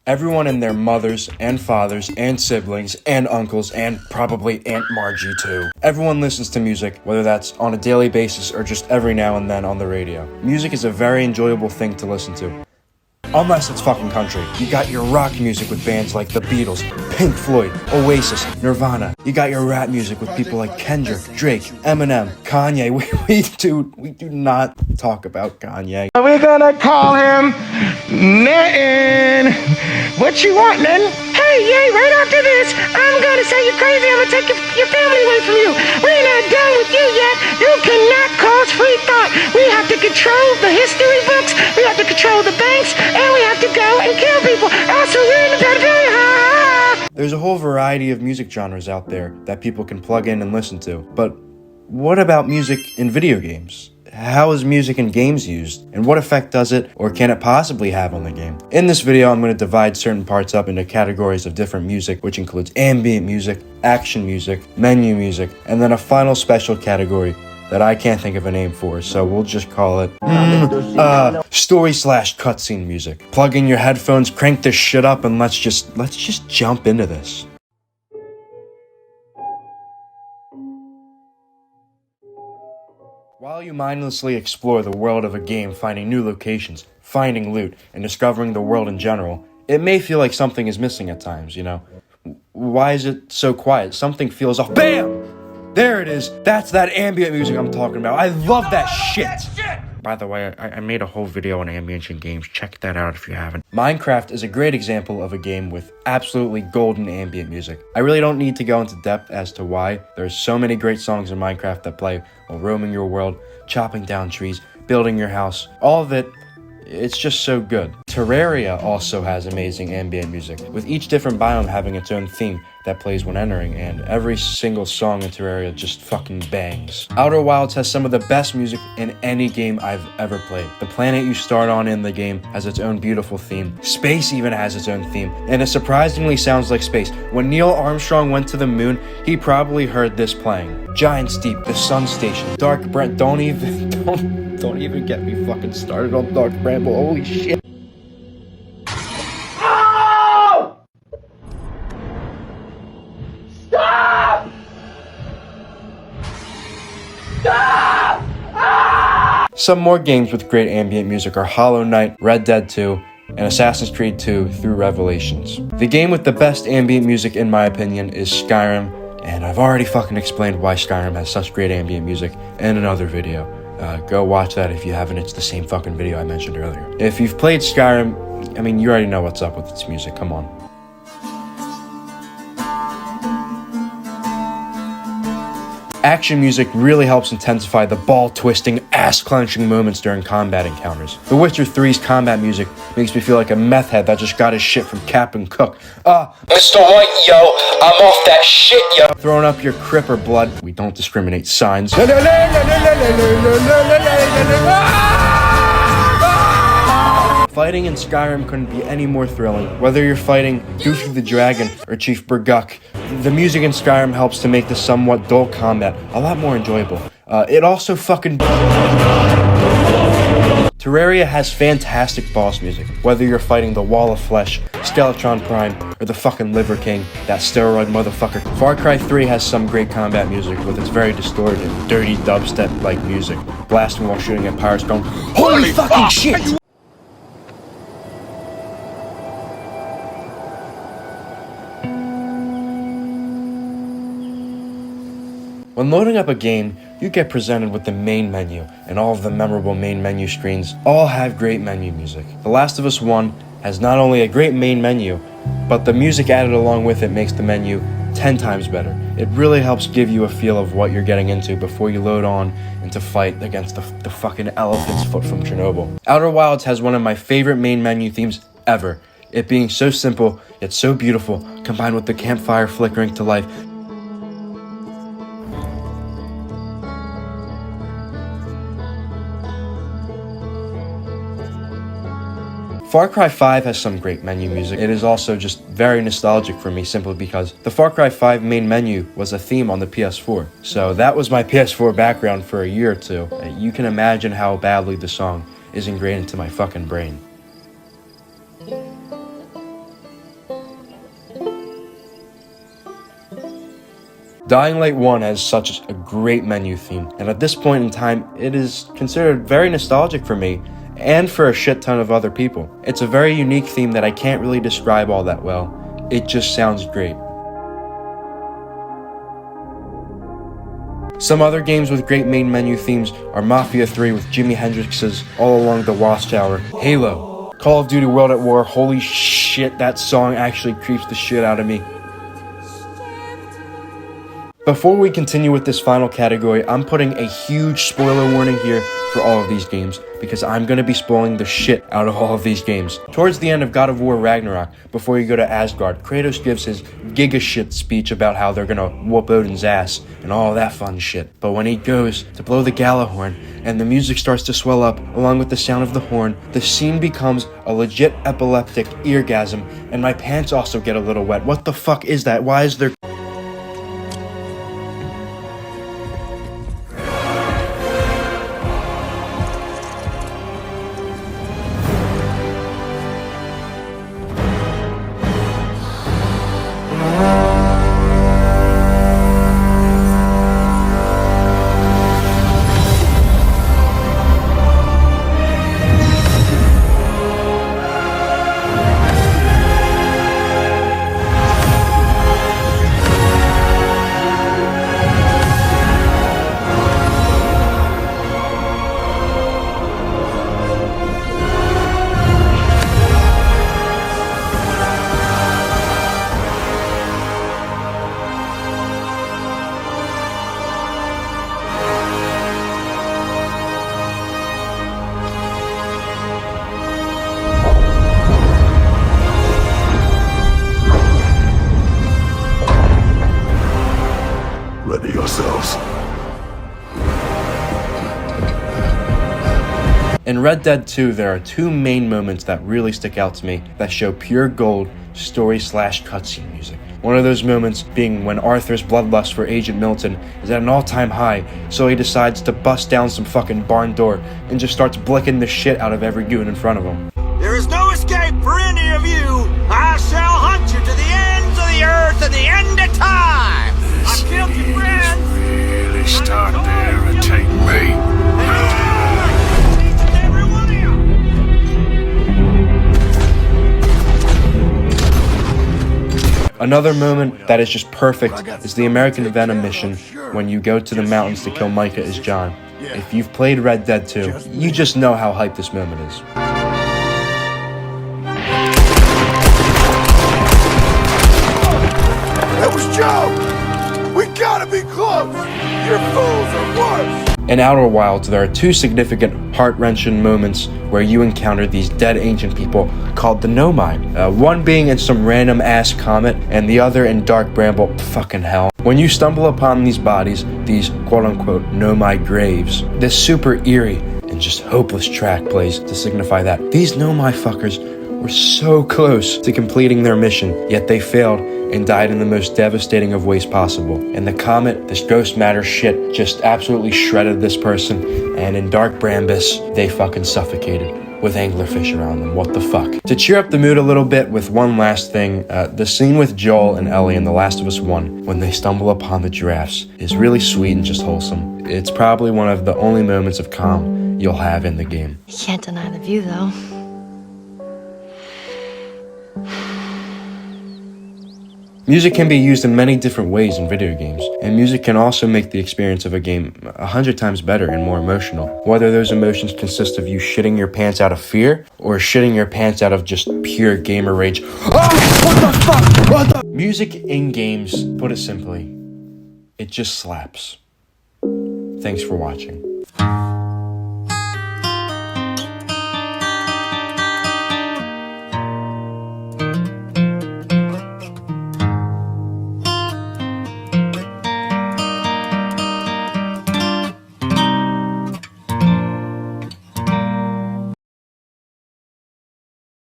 Everyone and their mothers and fathers and siblings and uncles and probably Aunt Margie too. Everyone listens to music, whether that's on a daily basis or just every now and then on the radio. Music is a very enjoyable thing to listen to. Unless it's fucking country. You got your rock music with bands like the Beatles, Pink Floyd, Oasis, Nirvana. You got your rap music with people like Kendrick, Drake, Eminem, Kanye. We do not talk about Kanye. We're gonna call him Nathan. What you want, Nathan? Hey, yay, right after this, I'm gonna say you're crazy. I'm gonna take your family away from you. We're not done with you yet. You cannot cause free thought. We have to control the history books. We have to control the banks. And we have to go and kill people. Also, we're in the pedophilia. There's a whole variety of music genres out there that people can plug in and listen to. But what about music in video games? How is music in games used? And what effect does it or can it possibly have on the game? In this video, I'm going to divide certain parts up into categories of different music, which includes ambient music, action music, menu music, and then a final special category that I can't think of a name for, so we'll just call it story/cutscene music. Plug in your headphones, crank this shit up, and let's just jump into this. While you mindlessly explore the world of a game, finding new locations, finding loot, and discovering the world in general, it may feel like something is missing at times, you know? Why is it so quiet? Something feels off. BAM! There it is. That's that ambient music I'm talking about. I love that shit. By the way, I made a whole video on ambient in games. Check that out if you haven't. Minecraft is a great example of a game with absolutely golden ambient music. I really don't need to go into depth as to why. There's so many great songs in Minecraft that play while roaming your world, chopping down trees, building your house. All of it, it's just so good. Terraria also has amazing ambient music, with each different biome having its own theme that plays when entering, and every single song in Terraria just fucking bangs. Outer Wilds has some of the best music in any game I've ever played. The planet you start on in the game has its own beautiful theme. Space even has its own theme, and it surprisingly sounds like space. When Neil Armstrong went to the moon, he probably heard this playing. Giants Deep, The Sun Station, Dark Brent, don't even get me fucking started on Dark Bramble, holy shit. Some more games with great ambient music are Hollow Knight, Red Dead 2, and Assassin's Creed 2 through Revelations. The game with the best ambient music in my opinion is Skyrim, and I've already fucking explained why Skyrim has such great ambient music in another video. Go watch that if you haven't, it's the same fucking video I mentioned earlier. If you've played Skyrim, I mean, you already know what's up with its music, come on. Action music really helps intensify the ball-twisting, ass-clenching moments during combat encounters. The Witcher 3's combat music makes me feel like a meth head that just got his shit from Captain Cook. Mr. White, yo, I'm off that shit, yo. Throwing up your crip or blood, we don't discriminate signs. Fighting in Skyrim couldn't be any more thrilling. Whether you're fighting Goofy the Dragon or Chief Burguk, the music in Skyrim helps to make the somewhat dull combat a lot more enjoyable. It also fucking... Terraria has fantastic boss music. Whether you're fighting the Wall of Flesh, Skeletron Prime, or the fucking Liver King, that steroid motherfucker. Far Cry 3 has some great combat music with its very distorted, dirty dubstep-like music. Blasting while shooting at pirates going, holy fucking shit! When loading up a game, you get presented with the main menu, and all of the memorable main menu screens all have great menu music. The Last of Us 1 has not only a great main menu, but the music added along with it makes the menu 10 times better. It really helps give you a feel of what you're getting into before you load on into fight against the fucking elephant's foot from Chernobyl. Outer Wilds has one of my favorite main menu themes ever. It being so simple, yet so beautiful, combined with the campfire flickering to life. Far Cry 5 has some great menu music. It is also just very nostalgic for me simply because the Far Cry 5 main menu was a theme on the PS4. So that was my PS4 background for a year or two. You can imagine how badly the song is ingrained into my fucking brain. Dying Light 1 has such a great menu theme, and at this point in time, it is considered very nostalgic for me, and for a shit ton of other people. It's a very unique theme that I can't really describe all that well. It just sounds great. Some other games with great main menu themes are Mafia 3 with Jimi Hendrix's All Along the Watchtower, Halo, Call of Duty World at War. Holy shit, that song actually creeps the shit out of me. Before we continue with this final category, I'm putting a huge spoiler warning here for all of these games, because I'm going to be spoiling the shit out of all of these games. Towards the end of God of War Ragnarok, before you go to Asgard, Kratos gives his giga shit speech about how they're going to whoop Odin's ass and all that fun shit. But when he goes to blow the Galahorn and the music starts to swell up along with the sound of the horn, the scene becomes a legit epileptic eargasm, and my pants also get a little wet. What the fuck is that? Why is there... Ready yourselves. In Red Dead 2, there are two main moments that really stick out to me that show pure gold story/cutscene music. One of those moments being when Arthur's bloodlust for Agent Milton is at an all-time high, so he decides to bust down some fucking barn door and just starts blicking the shit out of every goon in front of him. There is no escape for any of you. I shall hunt you to the ends of the earth and the end of time. I've killed your friends. Really start to irritate me. Each and every one of you. Another moment that is just perfect is the American Venom mission when you go to the mountains to kill Micah as John. If you've played Red Dead 2, you just know how hyped this moment is. That was Joe! We gotta be close! Your fools are worse! In Outer Wilds, there are two significant heart-wrenching moments where you encounter these dead ancient people called the Nomai. One being in some random-ass comet, and the other in dark bramble fucking hell. When you stumble upon these bodies, these quote-unquote Nomai graves, this super eerie and just hopeless track plays to signify that these Nomai fuckers were so close to completing their mission, yet they failed and died in the most devastating of ways possible. In the comet, this ghost matter shit just absolutely shredded this person, and in dark Brambis, they fucking suffocated with anglerfish around them. What the fuck? To cheer up the mood a little bit with one last thing, the scene with Joel and Ellie in The Last of Us 1, when they stumble upon the giraffes, is really sweet and just wholesome. It's probably one of the only moments of calm you'll have in the game. You can't deny the view, though. Music can be used in many different ways in video games, and music can also make the experience of a game 100 times better and more emotional. Whether those emotions consist of you shitting your pants out of fear, or shitting your pants out of just pure gamer rage. Oh, what the fuck? What the? Music in games, put it simply, it just slaps. Thanks for watching.